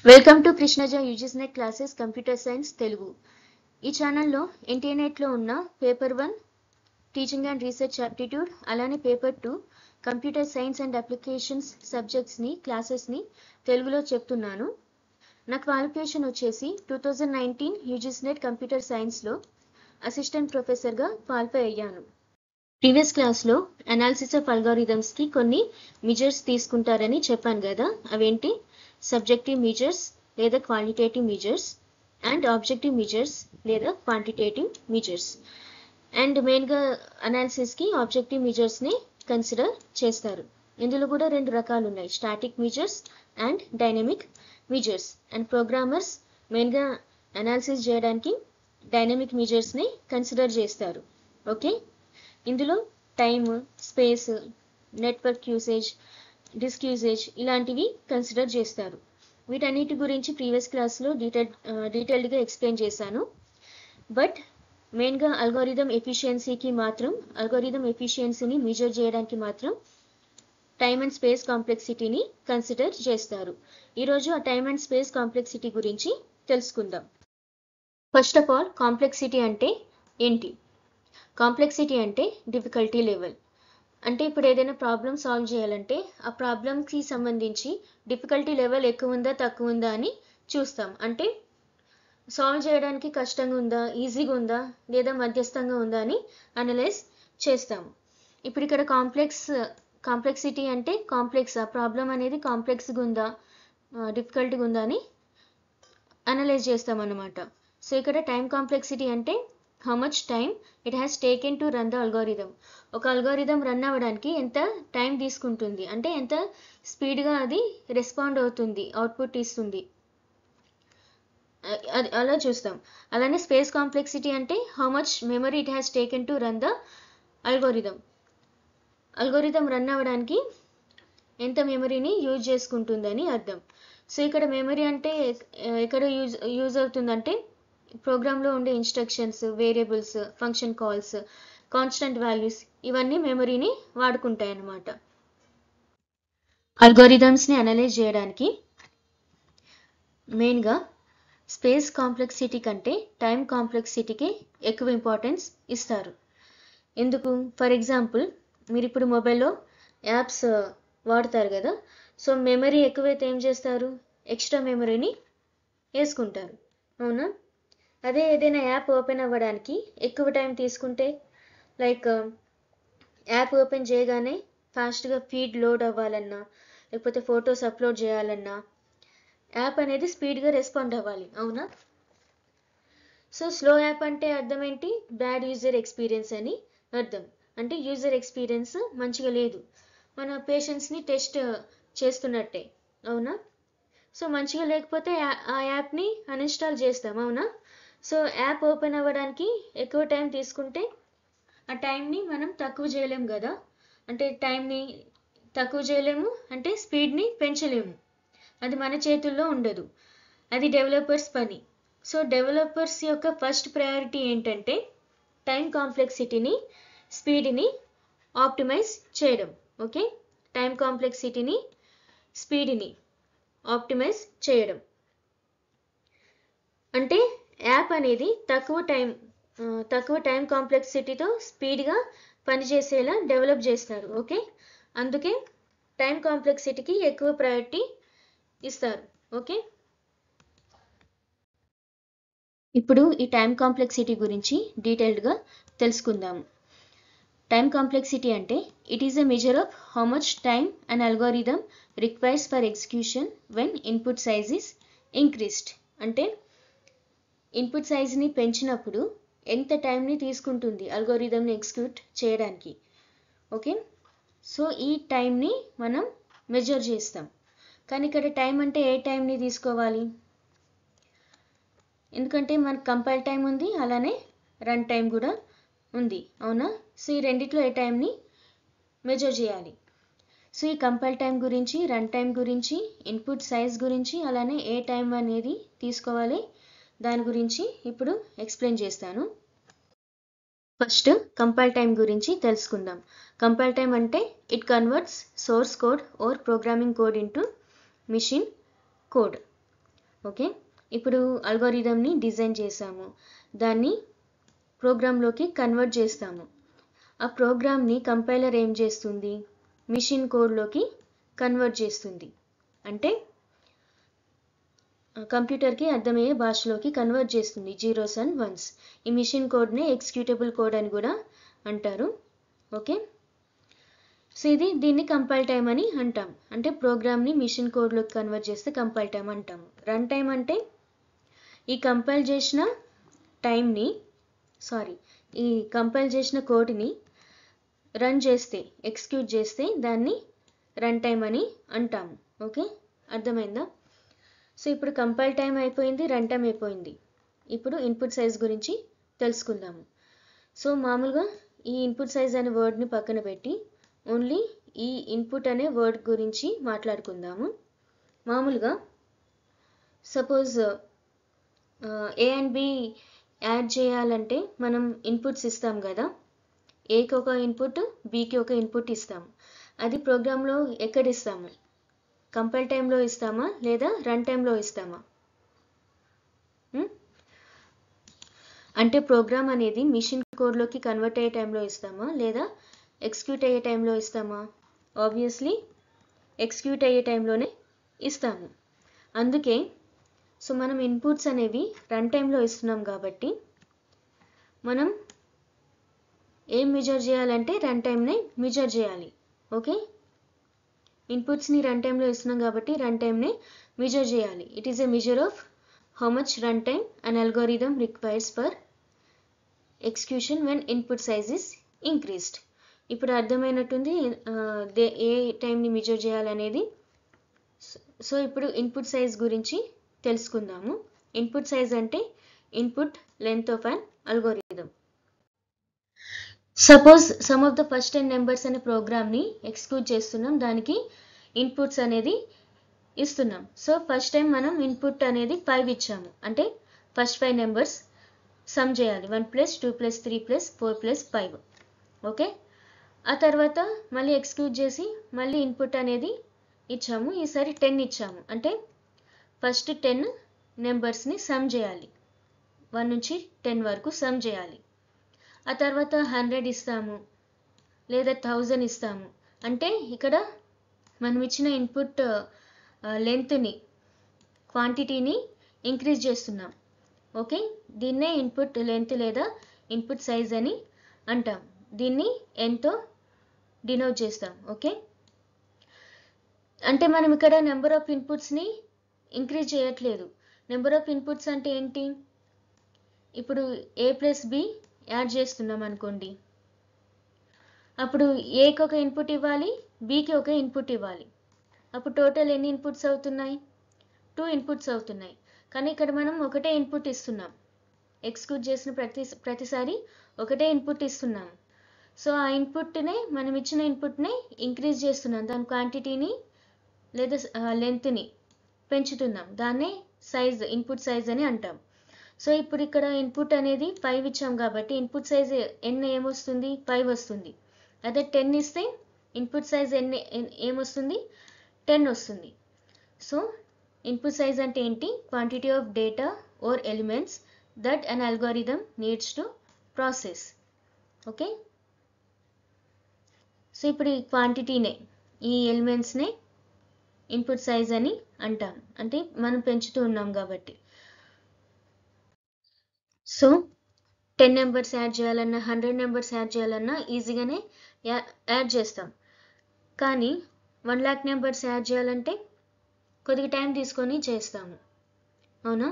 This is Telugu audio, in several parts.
Welcome to Krishnaja UGC NET classes computer science Telugu. ఈ ఛానల్లో ఇంటర్నెట్లో ఉన్న paper 1 teaching and research aptitude, అలానే paper 2 computer science and applications సబ్జెక్ట్స్ని క్లాసెస్ని తెలుగులో చెప్తున్నాను. నా క్వాలిఫికేషన్ వచ్చేసి 2019 యూజీస్నెట్ కంప్యూటర్ సైన్స్లో అసిస్టెంట్ ప్రొఫెసర్గా క్వాలిఫై అయ్యాను. ప్రీవియస్ క్లాస్లో అనాలిసిస్ ఆఫ్ అల్గారిథమ్స్కి కొన్ని మెజర్స్ తీసుకుంటారని చెప్పాను కదా, అవేంటి? సబ్జెక్టివ్ మెజర్స్ లేదా qualitative measures and objective measures లేదా క్వాంటిటేటివ్ మెజర్స్. అండ్ మెయిన్గా అనాలిసిస్కి ఆబ్జెక్టివ్ మెజర్స్ని కన్సిడర్ చేస్తారు. ఇందులో కూడా రెండు రకాలు ఉన్నాయి, static measures and dynamic measures. And programmers మెయిన్గా అనాలిసిస్ చేయడానికి డైనమిక్ మెజర్స్ని కన్సిడర్ చేస్తారు. ఓకే, ఇందులో time, space, network usage, disk usage ఇలాంటివి కన్సిడర్ చేస్తారు. వీటన్నిటి గురించి ప్రీవియస్ క్లాస్లో డీటెయిల్డ్గా ఎక్స్ప్లెయిన్ చేశాను. బట్ మెయిన్గా అల్గోరిథం ఎఫిషియన్సీని మెజర్ చేయడానికి మాత్రం టైమ్ అండ్ స్పేస్ కాంప్లెక్సిటీని కన్సిడర్ చేస్తారు. ఈరోజు ఆ టైమ్ అండ్ స్పేస్ కాంప్లెక్సిటీ గురించి తెలుసుకుందాం. ఫస్ట్ ఆఫ్ ఆల్, కాంప్లెక్సిటీ అంటే ఏంటి? కాంప్లెక్సిటీ అంటే డిఫికల్టీ లెవెల్. అంటే ఇప్పుడు ఏదైనా ప్రాబ్లం సాల్వ్ చేయాలంటే ఆ ప్రాబ్లంకి సంబంధించి డిఫికల్టీ లెవెల్ ఎక్కువ ఉందా తక్కువ ఉందా అని చూస్తాం. అంటే సాల్వ్ చేయడానికి కష్టంగా ఉందా, ఈజీగా ఉందా, లేదా మధ్యస్థంగా ఉందా అని అనలైజ్ చేస్తాము. ఇప్పుడు ఇక్కడ కాంప్లెక్సిటీ అంటే ఆ ప్రాబ్లం అనేది కాంప్లెక్స్గా ఉందా, డిఫికల్ట్గా ఉందా అని అనలైజ్ చేస్తాం అన్నమాట. సో ఇక్కడ టైం కాంప్లెక్సిటీ అంటే how much time it has taken to run the algorithm. ఒక అల్గోరిథం రన్ అవ్వడానికి ఎంత టైం తీసుకుంటుంది, అంటే ఎంత స్పీడ్గా అది రెస్పాండ్ అవుతుంది, అవుట్పుట్ ఇస్తుంది, అలా చూస్తాం. అలానే స్పేస్ కాంప్లెక్సిటీ అంటే how much memory it has taken to run the algorithm. Algorithm run అవ్వడానికి ఎంత మెమరీని యూజ్ చేసుకుంటుందని అర్థం. సో ఇక్కడ మెమరీ అంటే ఎక్కడ యూజ్ అవుతుందంటే ప్రోగ్రాంలో ఉండే instructions, variables, function calls, constant values ఇవన్నీ మెమరీని వాడుకుంటాయి అన్నమాట. అల్గోరిథమ్స్ని అనలైజ్ చేయడానికి మెయిన్గా స్పేస్ కాంప్లెక్సిటీ కంటే టైం కాంప్లెక్సిటీకి ఎక్కువ ఇంపార్టెన్స్ ఇస్తారు. ఎందుకు? ఫర్ ఎగ్జాంపుల్, మీరు ఇప్పుడు మొబైల్లో యాప్స్ వాడతారు కదా, సో మెమరీ ఎక్కువైతే ఏం చేస్తారు? ఎక్స్ట్రా మెమరీని వేసుకుంటారు, అవునా? అదే ఏదైనా యాప్ ఓపెన్ అవ్వడానికి ఎక్కువ టైం తీసుకుంటే, లైక్ యాప్ ఓపెన్ చేయగానే ఫాస్ట్గా ఫీడ్ లోడ్ అవ్వాలన్నా, లేకపోతే ఫొటోస్ అప్లోడ్ చేయాలన్నా యాప్ అనేది స్పీడ్గా రెస్పాండ్ అవ్వాలి, అవునా? సో స్లో యాప్ అంటే అర్థం ఏంటి? బ్యాడ్ యూజర్ ఎక్స్పీరియన్స్ అని అర్థం. అంటే యూజర్ ఎక్స్పీరియన్స్ మంచిగా లేదు, మన పేషెన్స్ని టెస్ట్ చేస్తున్నట్టే, అవునా? సో మంచిగా లేకపోతే ఆ యాప్ని అన్ఇన్స్టాల్ చేస్తాం, అవునా? సో యాప్ ఓపెన్ అవ్వడానికి ఎక్కువ టైం తీసుకుంటే ఆ టైంని మనం తక్కువ చేయలేము కదా. అంటే టైంని తక్కువ చేయలేము అంటే స్పీడ్ని పెంచలేము, అది మన చేతుల్లో ఉండదు, అది డెవలపర్స్ పని. సో డెవలపర్స్ యొక్క ఫస్ట్ ప్రయారిటీ ఏంటంటే టైం కాంప్లెక్సిటీని, స్పీడ్ని ఆప్టిమైజ్ చేయడం. ఓకే, టైం కాంప్లెక్సిటీని, స్పీడ్ని ఆప్టిమైజ్ చేయడం అంటే యాప్ అనేది తక్కువ టైం కాంప్లెక్సిటీతో స్పీడ్గా పనిచేసేలా డెవలప్ చేస్తారు. ఓకే, అందుకే టైం కాంప్లెక్సిటీకి ఎక్కువ ప్రయారిటీ ఇస్తారు. ఓకే, ఇప్పుడు ఈ టైం కాంప్లెక్సిటీ గురించి డీటెయిల్డ్గా తెలుసుకుందాము. టైం కాంప్లెక్సిటీ అంటే it is a measure of how much time an algorithm requires for execution when input size is increased. అంటే ఇన్పుట్ సైజ్ని పెంచినప్పుడు ఎంత టైంని తీసుకుంటుంది అల్గోరిథంని ఎగ్జిక్యూట్ చేయడానికి. ఓకే, సో ఈ టైంని మనం మెజర్ చేస్తాం. కానీ ఇక్కడ టైం అంటే ఏ టైంని తీసుకోవాలి? ఎందుకంటే మనకు కంపైల్ టైం ఉంది, అలానే రన్ టైం కూడా ఉంది, అవునా? సో ఈ రెండిట్లో ఏ టైంని మెజర్ చేయాలి? సో ఈ కంపైల్ టైం గురించి, రన్ టైం గురించి, ఇన్పుట్ సైజ్ గురించి, అలానే ఏ టైం అనేది తీసుకోవాలి దాని గురించి ఇప్పుడు ఎక్స్ప్లెయిన్ చేస్తాను. ఫస్ట్ కంపైల్ టైం గురించి తెలుసుకుందాం. కంపైల్ టైం అంటే it converts source code or programming code into machine code. Okay, ఇప్పుడు అల్గోరిథంని డిజైన్ చేసాము, దాన్ని ప్రోగ్రాంలోకి కన్వర్ట్ చేస్తాము. ఆ ప్రోగ్రామ్ని కంపైలర్ ఏం చేస్తుంది, మిషన్ కోడ్లోకి కన్వర్ట్ చేస్తుంది. అంటే కంప్యూటర్కి అర్థమయ్యే భాషలోకి కన్వర్ట్ చేస్తుంది, జీరోస్ అండ్ వన్స్. ఈ మిషన్ కోడ్ని ఎగ్జిక్యూటబుల్ కోడ్ అని కూడా అంటారు. ఓకే, సో దీన్ని కంపైల్ టైం అని అంటాం. అంటే ప్రోగ్రామ్ని మిషన్ కోడ్లోకి కన్వర్ట్ చేస్తే కంపైల్ టైం అంటాము. రన్ టైం అంటే ఈ కంపైల్ చేసిన టైంని ఈ కంపైల్ చేసిన కోడ్ని రన్ చేస్తే, ఎగ్జిక్యూట్ చేస్తే దాన్ని రన్ టైం అని అంటాము. ఓకే, అర్థమైందా? సో ఇప్పుడు కంపైల్ టైం అయిపోయింది, రన్ టైం అయిపోయింది. ఇప్పుడు ఇన్పుట్ సైజ్ గురించి తెలుసుకుందాము. సో మామూలుగా ఈ ఇన్పుట్ సైజ్ అనే వర్డ్ని పక్కన పెట్టి ఓన్లీ ఈ ఇన్పుట్ అనే వర్డ్ గురించి మాట్లాడుకుందాము. మామూలుగా suppose A and B add చేయాలంటే మనం ఇన్పుట్స్ ఇస్తాం కదా. ఏకి ఒక ఇన్పుట్, బికి ఒక ఇన్పుట్ ఇస్తాము. అది ప్రోగ్రాంలో ఎక్కడ ఇస్తాము, కంపైల్ టైంలో ఇస్తామా లేదా రన్ టైంలో ఇస్తామా? అంటే ప్రోగ్రామ్ అనేది మిషన్ కోడ్లోకి కన్వర్ట్ అయ్యే టైంలో ఇస్తామా లేదా ఎగ్జిక్యూట్ అయ్యే టైంలో ఇస్తామా? ఆబ్వియస్లీ ఎగ్జిక్యూట్ అయ్యే టైంలోనే ఇస్తాము. అందుకే సో మనం ఇన్పుట్స్ అనేవి రన్ టైంలో ఇస్తున్నాం కాబట్టి మనం ఏం మెజర్ చేయాలంటే రన్ టైంనే మెజర్ చేయాలి. ఓకే, ఇన్పుట్స్ని రన్ టైంలో ఇస్తున్నాం కాబట్టి రన్ టైంనే మెజర్ చేయాలి. It is a measure of how much run time an algorithm requires for execution when input size is increased. ఇప్పుడు అర్థమైనట్టుంది ఏ టైంని మెజర్ చేయాలనేది. సో ఇప్పుడు ఇన్పుట్ సైజ్ గురించి తెలుసుకుందాము. ఇన్పుట్ సైజ్ అంటే input length of an algorithm. Suppose some of the first 10 numbers అనే ప్రోగ్రామ్ని ఎగ్జిక్యూట్ చేస్తున్నాం, దానికి ఇన్పుట్స్ అనేది ఇస్తున్నాం. సో ఫస్ట్ టైం మనం ఇన్పుట్ అనేది 5 ఇచ్చాము, అంటే ఫస్ట్ 5 నెంబర్స్ సమ్ చేయాలి. 1 + 2 + 3 + 4 + 5. ఓకే, ఆ తర్వాత మళ్ళీ ఎగ్జిక్యూట్ చేసి మళ్ళీ ఇన్పుట్ అనేది ఇచ్చాము. ఈసారి 10 ఇచ్చాము, అంటే ఫస్ట్ 10 నెంబర్స్ని సమ్ చేయాలి, 1 నుంచి 10 వరకు సమ్ చేయాలి. ఆ తర్వాత 100 ఇస్తాము లేదా 1000 ఇస్తాము. అంటే ఇక్కడ మనం ఇచ్చిన ఇన్పుట్ లెంత్ని, క్వాంటిటీని ఇంక్రీజ్ చేస్తున్నాం. ఓకే, దీన్నే ఇన్పుట్ లెంత్ లేదా ఇన్పుట్ సైజ్ అని అంటాం. దీన్ని ఎంతో డినోట్ చేస్తాం. ఓకే, అంటే మనం ఇక్కడ నెంబర్ ఆఫ్ ఇన్పుట్స్ని ఇంక్రీజ్ చేయట్లేదు. నెంబర్ ఆఫ్ ఇన్పుట్స్ అంటే ఏంటి, ఇప్పుడు A + B యాడ్ చేస్తున్నాం అనుకోండి, అప్పుడు ఏకి ఒక ఇన్పుట్ ఇవ్వాలి, బికి ఒక ఇన్పుట్ ఇవ్వాలి. అప్పుడు టోటల్ ఎన్ని ఇన్పుట్స్ అవుతున్నాయి, 2 ఇన్పుట్స్ అవుతున్నాయి. కానీ ఇక్కడ మనం ఒకటే ఇన్పుట్ ఇస్తున్నాం, ఎగ్జిక్యూట్ చేసిన ప్రతిసారి ఒకటే ఇన్పుట్ ఇస్తున్నాం. సో ఆ ఇన్పుట్నే, మనం ఇచ్చిన ఇన్పుట్నే ఇంక్రీజ్ చేస్తున్నాం, దాని క్వాంటిటీని లేదా లెంత్ని పెంచుతున్నాం. దాన్నే సైజ్, ఇన్పుట్ సైజ్ అని అంటాం. సో ఇప్పుడు ఇక్కడ ఇన్పుట్ అనేది 5 ఇచ్చాం కాబట్టి ఇన్పుట్ సైజ్ ఏమొస్తుంది, 5 వస్తుంది. అదే 10 ఇస్తే ఇన్పుట్ సైజ్ ఏమొస్తుంది, 10 వస్తుంది. సో ఇన్పుట్ సైజ్ అంటే ఏంటి, quantity of data or elements that an algorithm needs to process. Okay, so ఇప్పుడు ఈ క్వాంటిటీనే, ఈ ఎలిమెంట్స్నే ఇన్పుట్ సైజ్ అని అంటాం, అంటే మనం పెంచుతూ ఉన్నాం కాబట్టి. సో 10 నెంబర్స్ యాడ్ చేయాలన్నా, 100 నెంబర్స్ యాడ్ చేయాలన్నా ఈజీగానే యాడ్ చేస్తాం. కానీ 1 lakh నెంబర్స్ యాడ్ చేయాలంటే కొద్దిగా టైం తీసుకొని చేస్తాము, అవునా?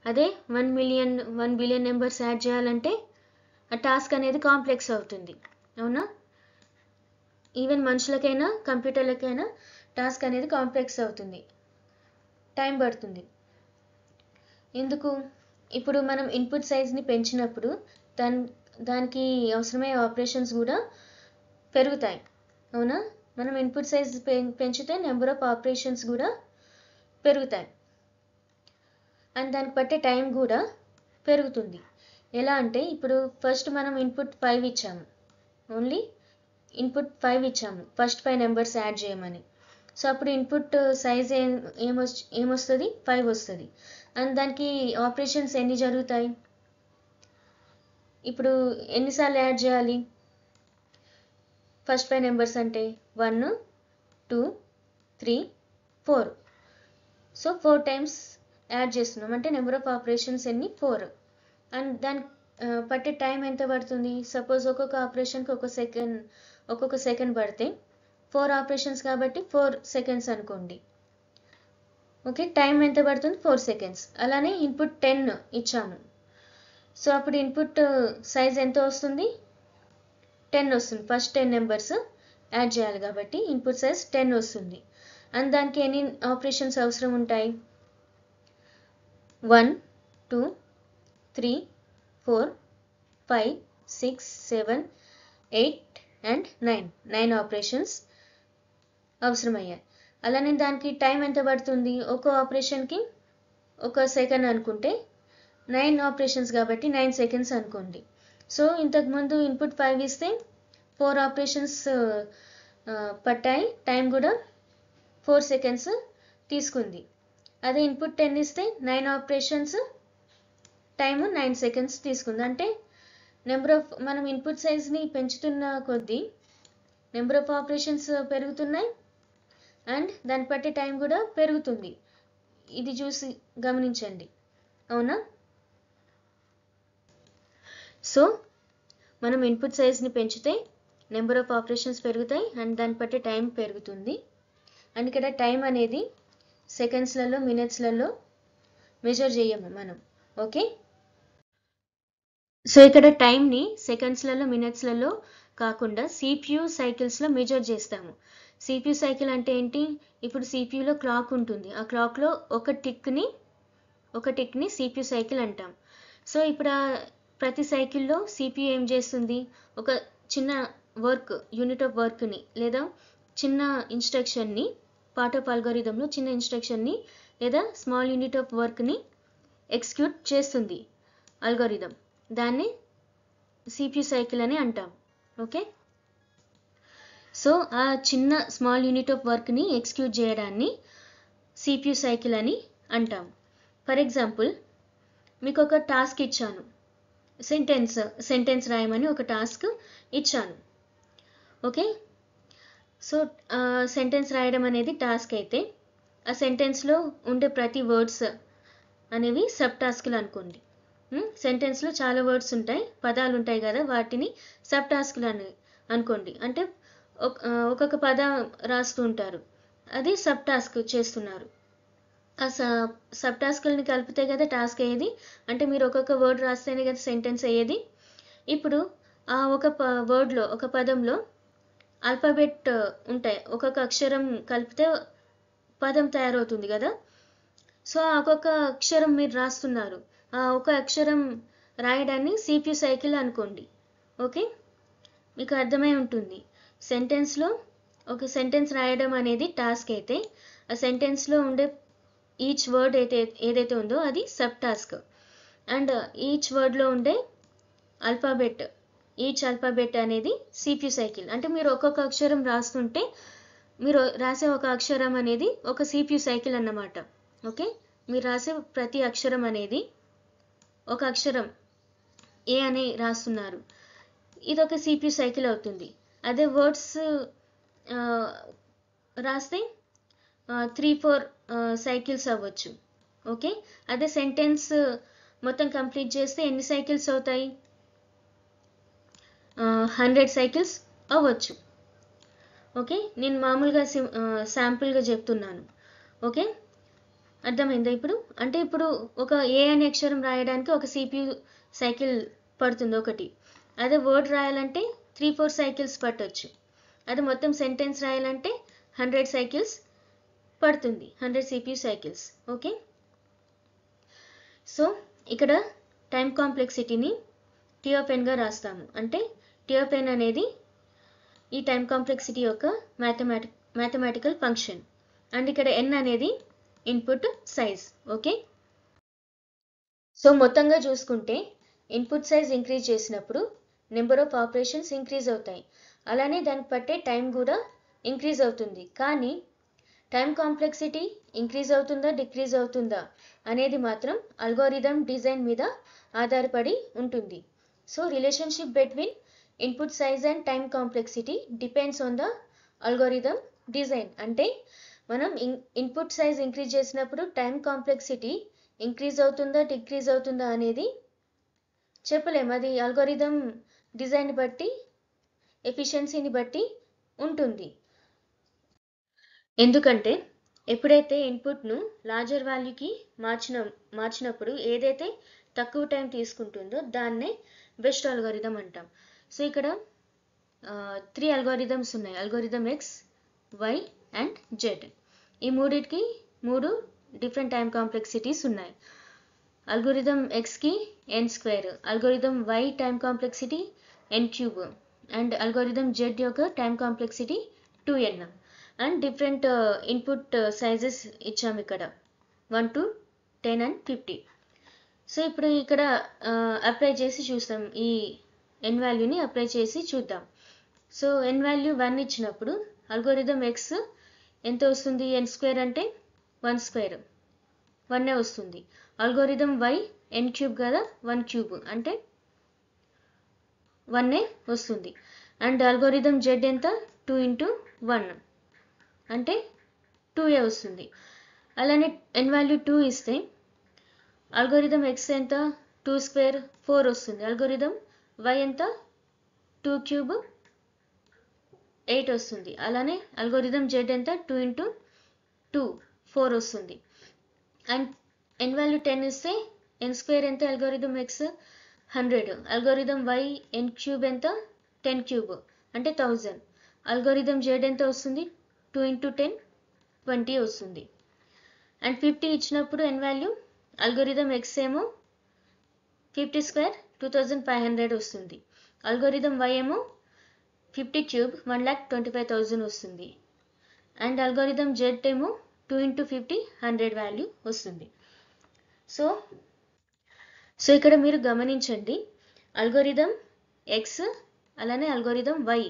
అదే 1 బిలియన్ నెంబర్స్ యాడ్ చేయాలంటే ఆ టాస్క్ అనేది కాంప్లెక్స్ అవుతుంది, అవునా? ఈవెన్ మనుషులకైనా కంప్యూటర్లకైనా టాస్క్ అనేది కాంప్లెక్స్ అవుతుంది, టైం పడుతుంది. ఎందుకు, ఇప్పుడు మనం ఇన్పుట్ సైజ్ని పెంచినప్పుడు దానికి అవసరమయ్యే ఆపరేషన్స్ కూడా పెరుగుతాయి, అవునా? మనం ఇన్పుట్ సైజ్ పెంచితే నెంబర్ ఆఫ్ ఆపరేషన్స్ కూడా పెరుగుతాయి, అండ్ దానికి పట్టే టైం కూడా పెరుగుతుంది. ఎలా అంటే ఇప్పుడు ఫస్ట్ మనం ఇన్పుట్ 5 ఇచ్చాము, ఓన్లీ ఇన్పుట్ 5 ఇచ్చాము, ఫస్ట్ 5 నెంబర్స్ యాడ్ చేయమని. సో అప్పుడు ఇన్పుట్ సైజ్ ఏమొస్తుంది 5 వస్తుంది. అండ్ దానికి ఆపరేషన్స్ ఎన్ని జరుగుతాయి? ఇప్పుడు ఎన్నిసార్లు యాడ్ చేయాలి? ఫస్ట్ 5 నెంబర్స్ అంటే 1 2 3 4. సో 4 టైమ్స్ యాడ్ చేస్తున్నాం అంటే నెంబర్ ఆఫ్ ఆపరేషన్స్ ఎన్ని 4. అండ్ దానికి పట్టే టైం ఎంత పడుతుంది? సపోజ్ ఒక్కొక్క ఆపరేషన్కి ఒక్కొక్క సెకండ్ పడితే 4 ఆపరేషన్స్ కాబట్టి 4 సెకండ్స్ అనుకోండి. ఓకే, టైం ఎంత పడుతుంది? 4 సెకండ్స్. అలానే ఇన్పుట్ 10 ఇచ్చాము. సో అప్పుడు ఇన్పుట్ సైజ్ ఎంత వస్తుంది? 10 వస్తుంది. ఫస్ట్ 10 నెంబర్స్ యాడ్ చేయాలి కాబట్టి ఇన్పుట్ సైజ్ 10 వస్తుంది. అండ్ దానికి ఎన్ని ఆపరేషన్స్ అవసరం ఉంటాయి? 1 2 3 4 5 6 7 8 అండ్ 9 ఆపరేషన్స్ అవసరమయ్యాయి. అలానే దానికి టైం ఎంత పడుతుంది? ఒక్కో ఆపరేషన్కి ఒక సెకండ్ అనుకుంటే 9 ఆపరేషన్స్ కాబట్టి 9 సెకండ్స్ అనుకోండి. సో ఇంతకుముందు ఇన్పుట్ 5 ఇస్తే 4 ఆపరేషన్స్ పట్టాయి, టైం కూడా 4 సెకండ్స్ తీసుకుంది. అదే ఇన్పుట్ 10 ఇస్తే 9 ఆపరేషన్స్, టైము 9 సెకండ్స్ తీసుకుంది. అంటే మనం ఇన్పుట్ సైజ్ని పెంచుతున్న కొద్దీ నెంబర్ ఆఫ్ ఆపరేషన్స్ పెరుగుతున్నాయి అండ్ దాన్ని బట్టి టైం కూడా పెరుగుతుంది. ఇది చూసి గమనించండి, అవునా? సో మనం ఇన్పుట్ సైజ్ని పెంచితే నెంబర్ ఆఫ్ ఆపరేషన్స్ పెరుగుతాయి అండ్ దాన్ని బట్టి టైం పెరుగుతుంది. అండ్ ఇక్కడ టైం అనేది సెకండ్స్లలో మినిట్స్లలో మెజర్ చేయము మనం. ఓకే, సో ఇక్కడ టైంని సెకండ్స్లలో మినిట్స్లలో కాకుండా CPU సైకిల్స్లో మెజర్ చేస్తాము. CPU సైకిల్ అంటే ఏంటి? ఇప్పుడు CPUలో క్లాక్ ఉంటుంది, ఆ క్లాక్లో ఒక టిక్ని CPU సైకిల్ అంటాం. సో ఇప్పుడు ప్రతి సైకిల్లో CPU ఏం చేస్తుంది? ఒక చిన్న యూనిట్ ఆఫ్ వర్క్ని లేదా చిన్న ఇన్స్ట్రక్షన్ని, పార్ట్ ఆఫ్ అల్గోరిథంలో చిన్న ఇన్స్ట్రక్షన్ని లేదా స్మాల్ యూనిట్ ఆఫ్ వర్క్ని ఎగ్జిక్యూట్ చేస్తుంది అల్గోరిథం. దాన్ని CPU సైకిల్ అని అంటాం. ఓకే, సో ఆ చిన్న స్మాల్ యూనిట్ ఆఫ్ వర్క్ని ఎగ్జిక్యూట్ చేయడాన్ని CPU సైకిల్ అని అంటాం. ఫర్ ఎగ్జాంపుల్, మీకు ఒక టాస్క్ ఇచ్చాను, సెంటెన్స్ రాయమని ఒక టాస్క్ ఇచ్చాను. ఓకే, సో సెంటెన్స్ రాయడం అనేది టాస్క్ అయితే ఆ సెంటెన్స్లో ఉండే ప్రతి వర్డ్స్ అనేవి సబ్ టాస్క్లు అనుకోండి. సెంటెన్స్లో చాలా వర్డ్స్ ఉంటాయి, పదాలు ఉంటాయి కదా, వాటిని సబ్ టాస్క్లు అనుకోండి. అంటే ఒక్కొక్క పదం రాస్తూ ఉంటారు, అది సబ్ టాస్క్ చేస్తున్నారు. ఆ సబ్ టాస్క్లని కలిపితే కదా టాస్క్ అయ్యేది. అంటే మీరు ఒక్కొక్క వర్డ్ రాస్తేనే కదా సెంటెన్స్ అయ్యేది. ఇప్పుడు ఆ ఒక వర్డ్లో, ఒక పదంలో ఆల్ఫాబెట్ ఉంటాయి, ఒక్కొక్క అక్షరం కలిపితే పదం తయారవుతుంది కదా. సో ఒక్కొక్క అక్షరం మీరు రాస్తున్నారు, ఆ ఒక అక్షరం రాయడాన్ని CPU సైకిల్ అనుకోండి. ఓకే, మీకు అర్థమై ఉంటుంది. సెంటెన్స్లో ఒక సెంటెన్స్ రాయడం అనేది టాస్క్ అయితే ఆ సెంటెన్స్లో ఉండే ఈచ్ వర్డ్ ఏదైతే ఉందో అది సబ్ టాస్క్. అండ్ ఈచ్ వర్డ్లో ఉండే ఈచ్ ఆల్ఫాబెట్ అనేది CPU సైకిల్. అంటే మీరు ఒక్కొక్క అక్షరం రాస్తుంటే మీరు రాసే ఒక అక్షరం అనేది ఒక CPU సైకిల్ అన్నమాట. ఓకే, మీరు రాసే ప్రతి అక్షరం అనేది ఒక అక్షరం ఏ అని రాస్తున్నారు, ఇది ఒక CPU సైకిల్ అవుతుంది. అదే వర్డ్స్ రాస్తే 3-4 సైకిల్స్ అవ్వచ్చు. ఓకే, అదే సెంటెన్స్ మొత్తం కంప్లీట్ చేస్తే ఎన్ని సైకిల్స్ అవుతాయి? 100 సైకిల్స్ అవ్వచ్చు. ఓకే, నేను మామూలుగా శాంపుల్గా చెప్తున్నాను. ఓకే, అర్థమైందా ఇప్పుడు? అంటే ఇప్పుడు ఒక ఏ అనే అక్షరం రాయడానికి ఒక CPU సైకిల్ పడుతుంది ఒకటి. అదే వర్డ్ రాయాలంటే 3-4 సైకిల్స్ పట్టొచ్చు. అది మొత్తం సెంటెన్స్ రాయాలంటే 100 సైకిల్స్ పడుతుంది, 100 CPU సైకిల్స్. ఓకే, సో ఇక్కడ టైం కాంప్లెక్సిటీని T(n)గా రాస్తాము. అంటే T(n) అనేది ఈ టైం కాంప్లెక్సిటీ యొక్క మ్యాథమెటికల్ ఫంక్షన్. అండ్ ఇక్కడ n అనేది ఇన్పుట్ సైజ్. ఓకే, సో మొత్తంగా చూసుకుంటే ఇన్పుట్ సైజ్ ఇంక్రీజ్ చేసినప్పుడు నెంబర్ ఆఫ్ ఆపరేషన్స్ ఇంక్రీజ్ అవుతాయి, అలానే దానికి పట్టే టైం కూడా ఇంక్రీజ్ అవుతుంది. కానీ టైం కాంప్లెక్సిటీ ఇంక్రీజ్ అవుతుందా డిక్రీజ్ అవుతుందా అనేది మాత్రం అల్గోరిథం డిజైన్ మీద ఆధారపడి ఉంటుంది. So relationship between input size and time complexity depends on the algorithm design. అంటే మనం ఇన్పుట్ సైజ్ ఇంక్రీజ్ చేసినప్పుడు టైం కాంప్లెక్సిటీ ఇంక్రీజ్ అవుతుందా డిక్రీజ్ అవుతుందా అనేది చెప్పలేము. అది అల్గోరిథం డిజైన్ బట్టి ఎఫిషియన్సీని బట్టి ఉంటుంది. ఎందుకంటే ఎప్పుడైతే ఇన్పుట్ను లార్జర్ వాల్యూకి మార్చినప్పుడు ఏదైతే తక్కువ టైం తీసుకుంటుందో దాన్నే బెస్ట్ అల్గోరిథం అంటాం. సో ఇక్కడ 3 అల్గోరిథమ్స్ ఉన్నాయి, algorithm X, Y and Z. ఈ మూడిటికి 3 డిఫరెంట్ టైం కాంప్లెక్సిటీస్ ఉన్నాయి. అల్గోరిథం ఎక్స్కి n², algorithm Y time complexity n³ and algorithm Z యొక్క time complexity 2n. And different input sizes ఇచ్చాము ఇక్కడ 1 to 10 and 50. సో ఇప్పుడు ఇక్కడ అప్లై చేసి చూస్తాం, ఈ n వాల్యూని అప్లై చేసి చూద్దాం. సో n వాల్యూ 1 ఇచ్చినప్పుడు అల్గోరిథం ఎక్స్ ఎంత వస్తుంది, n² అంటే 1² 1 వస్తుంది. అల్గోరిథం వై n³ కదా 1³ అంటే 1 వస్తుంది. అండ్ అల్గోరిథం జెడ్ ఎంత 2 into 1 అంటే 2 వస్తుంది. అలానే n వాల్యూ 2 ఇస్తే అల్గోరిథం ఎక్స్ ఎంత 2² 4 వస్తుంది. అల్గోరిథం వై ఎంత 2³ 8 వస్తుంది. అలానే అల్గోరిథం జెడ్ ఎంత 2 into 2 4 వస్తుంది. అండ్ n వాల్యూ 10 ఇస్తే n² ఎంత algorithm X 100, algorithm why n³ ఎంత 10³ అంటే 1000. అల్గోరిథం జెడ్ ఎంత వస్తుంది 2 into 10 20 వస్తుంది. అండ్ 50 ఇచ్చినప్పుడు n వాల్యూ అల్గోరిథం ఎక్స్ ఏమో 50² 2500 వస్తుంది. అల్గోరిథం వై ఏమో 50³ 1,25,000 వస్తుంది. అండ్ అల్గోరిథం జెడ్ ఏమో 2 into 50 100 వాల్యూ వస్తుంది. సో ఇక్కడ మీరు గమనించండి, అల్గోరిథం ఎక్స్ అలానే అల్గోరిథం వై,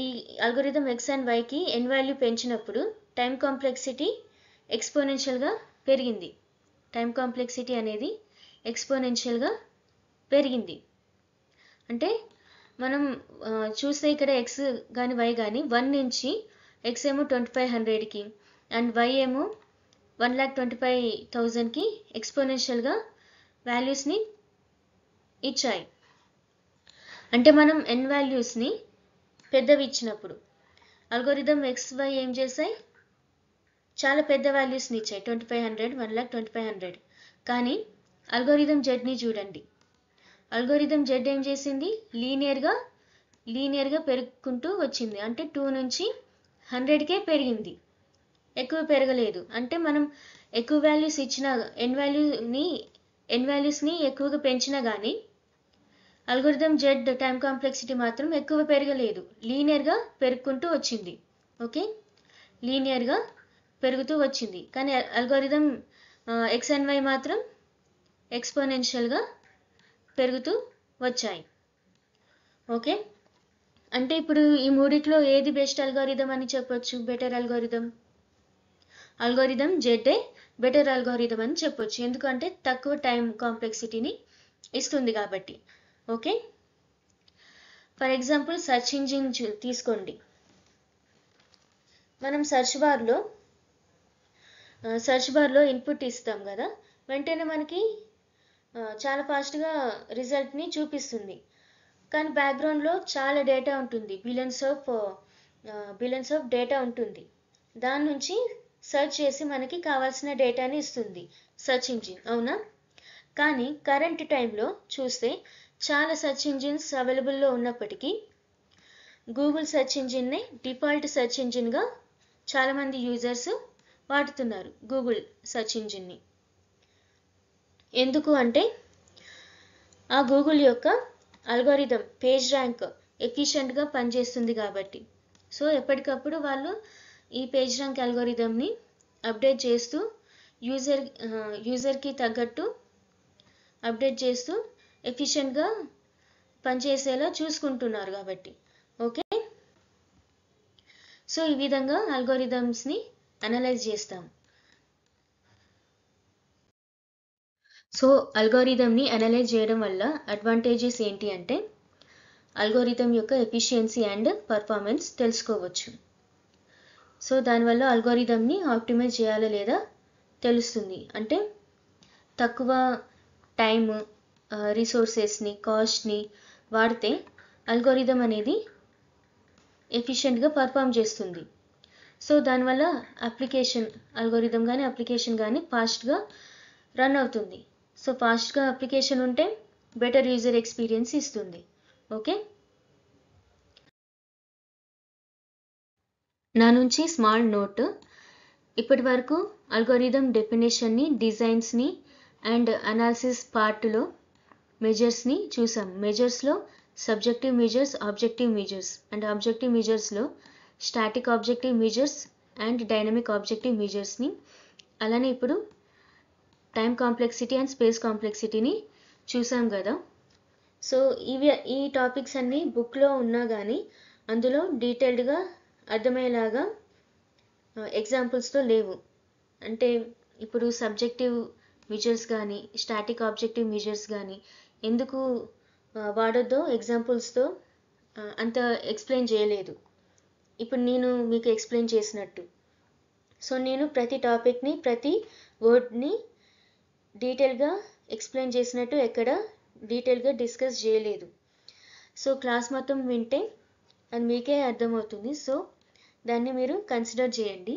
ఈ అల్గోరిథం ఎక్స్ అండ్ వైకి n వాల్యూ పెంచినప్పుడు టైం కాంప్లెక్సిటీ ఎక్స్పోనెన్షియల్గా పెరిగింది. టైం కాంప్లెక్సిటీ అనేది ఎక్స్పోనెన్షియల్గా పెరిగింది. అంటే మనం చూస్తే ఇక్కడ ఎక్స్ కానీ వై కానీ 1 నుంచి ఎక్స్ ఏమో 2500కి అండ్ వై ఏమో 1,25,000కి ఎక్స్పోనెన్షియల్గా వాల్యూస్ని ఇచ్చాయి. అంటే మనం n వాల్యూస్ని పెద్దవి ఇచ్చినప్పుడు అల్గోరిథం ఎక్స్ వై ఏం చేశాయి, చాలా పెద్ద వాల్యూస్ని ఇచ్చాయి 2500 1,25,000. కానీ అల్గోరిథం జెడ్ని చూడండి, అల్గోరిథం జెడ్ ఏం చేసింది లీనియర్గా పెరుగుకుంటూ వచ్చింది. అంటే 2 నుంచి 100కే పెరిగింది, ఎక్కువ పెరగలేదు. అంటే మనం ఎక్కువ వాల్యూస్ ఇచ్చినా n వాల్యూస్ని ఎక్కువగా పెంచినా కానీ అల్గోరిథం జెడ్ టైం కాంప్లెక్సిటీ మాత్రం ఎక్కువ పెరగలేదు, లీనియర్గా పెరుగుకుంటూ వచ్చింది. ఓకే, లీనియర్గా పెరుగుతూ వచ్చింది. కానీ అల్గోరిథం ఎక్స్ అండ్ వై మాత్రం ఎక్స్పోనెన్షియల్గా పెరుగుతూ వచ్చాయి. ఓకే, అంటే ఇప్పుడు ఈ మూడిట్లో ఏది బెస్ట్ అల్గోరిథం అని చెప్పొచ్చు, బెటర్ అల్గోరిథం? అల్గోరిథం జెడ్డే బెటర్ అల్గోరిథం అని చెప్పొచ్చు, ఎందుకంటే తక్కువ టైం కాంప్లెక్సిటీని ఇస్తుంది కాబట్టి. Okay, for example search engine తీసుకోండి. మనం సెర్చ్ బార్లో ఇన్పుట్ ఇస్తాం కదా, వెంటనే మనకి చాలా ఫాస్ట్గా రిజల్ట్ని చూపిస్తుంది. కానీ బ్యాక్గ్రౌండ్లో చాలా డేటా ఉంటుంది, బిలియన్స్ ఆఫ్ డేటా ఉంటుంది. దాని నుంచి సెర్చ్ చేసి మనకి కావాల్సిన డేటాని ఇస్తుంది సెర్చ్ ఇంజిన్, అవునా? కానీ కరెంట్ టైంలో చూస్తే చాలా సెర్చ్ ఇంజిన్స్ అవైలబుల్లో ఉన్నప్పటికీ గూగుల్ సెర్చ్ ఇంజిన్నే డిఫాల్ట్ సెర్చ్ ఇంజిన్గా చాలామంది యూజర్స్ వాడుతున్నారు గూగుల్ సెర్చ్ ఇంజిన్ని. ఎందుకు అంటే ఆ గూగుల్ యొక్క అల్గోరిథం పేజ్ ర్యాంక్ ఎఫిషియెంట్గా పనిచేస్తుంది కాబట్టి. సో ఎప్పటికప్పుడు వాళ్ళు ఈ పేజ్ ర్యాంక్ అల్గోరిథంని అప్డేట్ చేస్తూ యూజర్కి తగ్గట్టు అప్డేట్ చేస్తూ ఎఫిషియెంట్గా పనిచేసేలా చూసుకుంటున్నారు కాబట్టి. ఓకే, సో ఈ విధంగా అల్గోరిథమ్స్ని అనలైజ్ చేస్తాం. సో అల్గోరిథంని అనలైజ్ చేయడం వల్ల అడ్వాంటేజెస్ ఏంటి అంటే అల్గోరిథం యొక్క ఎఫిషియన్సీ అండ్ పర్ఫార్మెన్స్ తెలుసుకోవచ్చు. సో దానివల్ల అల్గోరిథంని ఆప్టిమైజ్ చేయాలా లేదా తెలుస్తుంది. అంటే తక్కువ టైమ్, రిసోర్సెస్ని, కాస్ట్ని వాడితే అల్గోరిథం అనేది ఎఫిషియెంట్గా పర్ఫామ్ చేస్తుంది. సో దానివల్ల అల్గోరిథం కానీ అప్లికేషన్ కానీ ఫాస్ట్గా రన్ అవుతుంది. సో ఫాస్ట్గా అప్లికేషన్ ఉంటే బెటర్ యూజర్ ఎక్స్పీరియన్స్ ఇస్తుంది. ఓకే, నా నుంచి స్మాల్ నోట్. ఇప్పటి వరకు అల్గోరిథం డెఫినేషన్ని, డిజైన్స్ని అండ్ అనాలిసిస్ పార్ట్లో మెజర్స్ని చూసాం. మెజర్స్లో subjective measures, objective measures and objective మెజర్స్లో static objective measures and dynamic objective మెజర్స్ని, అలానే ఇప్పుడు టైం కాంప్లెక్సిటీ అండ్ స్పేస్ కాంప్లెక్సిటీని చూసాం కదా. సో ఈ టాపిక్స్ అన్నీ బుక్లో ఉన్నా కానీ అందులో డీటెయిల్డ్గా అర్థమయ్యేలాగా ఎగ్జాంపుల్స్తో లేవు. అంటే ఇప్పుడు సబ్జెక్టివ్ మెజర్స్ కానీ స్టాటిక్ ఆబ్జెక్టివ్ మెజర్స్ కానీ ఎందుకు వాడొద్దో ఎగ్జాంపుల్స్తో అంత ఎక్స్ప్లెయిన్ చేయలేదు. ఇప్పుడు నేను మీకు ఎక్స్ప్లెయిన్ చేసినట్టు. సో నేను ప్రతి టాపిక్ని, ప్రతి వర్డ్ని డీటెయిల్గా ఎక్స్ప్లెయిన్ చేసినట్టు ఎక్కడ డీటెయిల్గా డిస్కస్ చేయలేదు. సో క్లాస్ మొత్తం వింటే అది మీకే అర్థమవుతుంది. సో దాన్ని మీరు కన్సిడర్ చేయండి.